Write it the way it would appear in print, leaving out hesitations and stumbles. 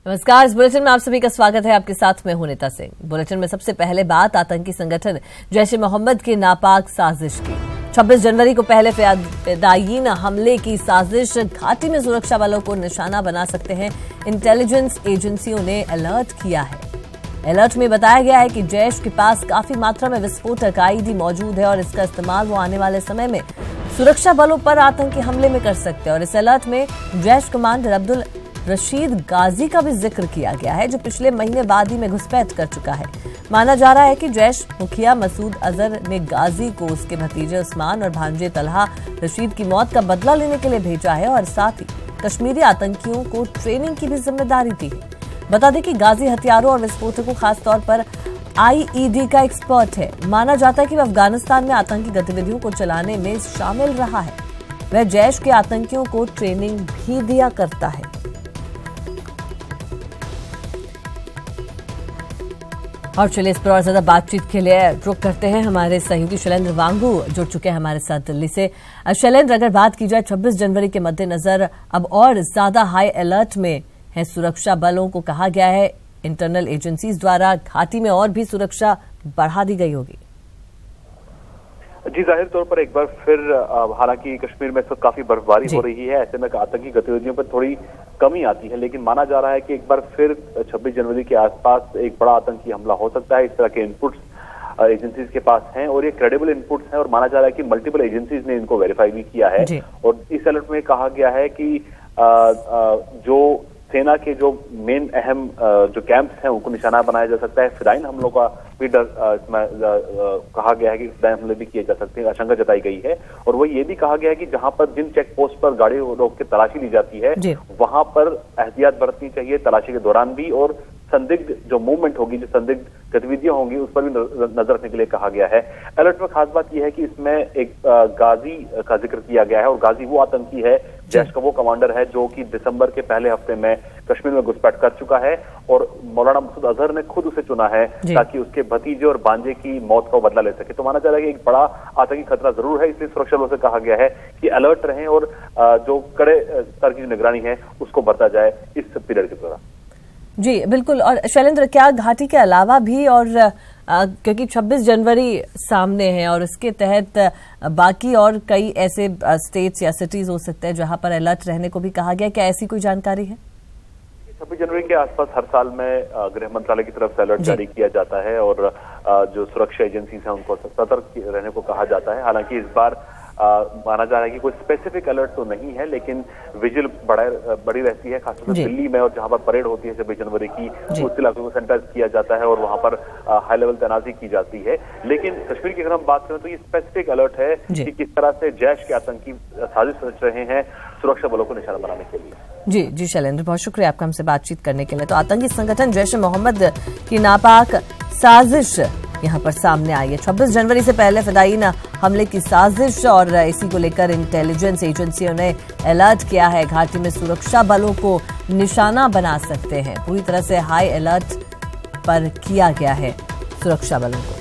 नमस्कार, इस बुलेटिन में आप सभी का स्वागत है। आपके साथ मैं हूं नीता सिंह। बुलेटिन में सबसे पहले बात आतंकी संगठन जैश ए मोहम्मद की नापाक साजिश की। 26 जनवरी को पहले फिदायीन हमले की साजिश। घाटी में सुरक्षा बलों को निशाना बना सकते हैं, इंटेलिजेंस एजेंसियों ने अलर्ट किया है। अलर्ट में बताया गया है कि जैश के पास काफी मात्रा में विस्फोटक आईडी मौजूद है और इसका इस्तेमाल वो आने वाले समय में सुरक्षा बलों पर आतंकी हमले में कर सकते हैं। और इस अलर्ट में जैश कमांडर अब्दुल रशीद गाजी का भी जिक्र किया गया है, जो पिछले महीने वादी में घुसपैठ कर चुका है। माना जा रहा है कि जैश मुखिया मसूद अजहर ने गाजी को उसके भतीजे उस्मान और भांजे तलहा रशीद की मौत का बदला लेने के लिए भेजा है और साथ ही कश्मीरी आतंकियों को ट्रेनिंग की भी जिम्मेदारी दी है। बता दें कि गाजी हथियारों और विस्फोटकों खासतौर पर आईईडी का एक्सपर्ट है। माना जाता है कि वह अफगानिस्तान में आतंकी गतिविधियों को चलाने में शामिल रहा है। वह जैश के आतंकियों को ट्रेनिंग भी दिया करता है। और चलिए इस पर और ज्यादा बातचीत के लिए रुक करते हैं। हमारे सहयोगी शैलेंद्र वांगू जुड़ चुके हैं हमारे साथ दिल्ली से। शैलेंद्र, अगर बात की जाए 26 जनवरी के मद्देनजर अब और ज्यादा हाई अलर्ट में है सुरक्षा बलों को कहा गया है, इंटरनल एजेंसीज द्वारा घाटी में और भी सुरक्षा बढ़ा दी गई होगी। जी, जाहिर तौर पर एक बार फिर हालांकि कश्मीर में काफी बर्फबारी हो रही है, ऐसे में आतंकी गतिविधियों पर थोड़ी कमी आती है, लेकिन माना जा रहा है कि एक बार फिर 26 जनवरी के आसपास एक बड़ा आतंकी हमला हो सकता है। इस तरह के इनपुट्स एजेंसीज के पास हैं और ये क्रेडिबल इनपुट्स हैं और माना जा रहा है कि मल्टीपल एजेंसीज ने इनको वेरीफाई भी किया है। और इस अलर्ट में कहा गया है कि जो सेना के जो मेन अहम जो कैंप्स हैं उनको निशाना बनाया जा सकता है। फिदायीन हमलों का भी डर कहा गया है कि फिदायीन हमले भी किए जा सकते हैं, आशंका जताई गई है। और वो ये भी कहा गया है कि जहां पर जिन चेक पोस्ट पर गाड़ी रोक के तलाशी ली जाती है वहां पर एहतियात बरतनी चाहिए तलाशी के दौरान भी, और संदिग्ध जो मूवमेंट होगी, जो संदिग्ध गतिविधियां होंगी उस पर भी नजर रखने के लिए कहा गया है। अलर्ट में खास बात यह है कि इसमें एक गाजी का जिक्र किया गया है और गाजी वो आतंकी है, जैश का वो कमांडर है जो कि दिसंबर के पहले हफ्ते में कश्मीर में घुसपैठ कर चुका है और मौलाना मसूद अजहर ने खुद उसे चुना है ताकि उसके भतीजे और भांजे की मौत का बदला ले सके। तो माना जा रहा है कि एक बड़ा आतंकी खतरा जरूर है, इसलिए सुरक्षा बलों से कहा गया है कि अलर्ट रहें और जो कड़े स्तर की निगरानी है उसको बरता जाए इस पीरियड के दौरान। जी बिल्कुल। और शैलेंद्र, क्या घाटी के अलावा भी और क्योंकि 26 जनवरी सामने है और इसके तहत बाकी और कई ऐसे स्टेट्स या सिटीज हो सकते हैं जहां पर अलर्ट रहने को भी कहा गया, क्या ऐसी कोई जानकारी है? 26 जनवरी के आसपास हर साल में गृह मंत्रालय की तरफ से अलर्ट जारी किया जाता है और जो सुरक्षा एजेंसीज हैं उनको सतर्क रहने को कहा जाता है। हालांकि इस बार माना जा रहा है कि कोई स्पेसिफिक अलर्ट तो नहीं है, लेकिन विजिल बड़ी रहती है, खासतौर से दिल्ली में और जहां पर परेड होती है 26 जनवरी की, उस इलाके को सैनिटाइज किया जाता है और वहां पर हाई लेवल तैनाती की जाती है। लेकिन कश्मीर की अगर हम बात करें तो ये स्पेसिफिक अलर्ट है कि किस तरह से जैश के आतंकी साजिश रच रहे हैं सुरक्षा बलों को निशाना बनाने के लिए। जी शैलेंद्र, बहुत शुक्रिया आपका हमसे बातचीत करने के लिए। तो आतंकी संगठन जैश ए मोहम्मद की नापाक साजिश यहां पर सामने आई है। 26 जनवरी से पहले फिदायीन हमले की साजिश और इसी को लेकर इंटेलिजेंस एजेंसियों ने अलर्ट किया है। घाटी में सुरक्षा बलों को निशाना बना सकते हैं। पूरी तरह से हाई अलर्ट पर किया गया है सुरक्षा बलों को।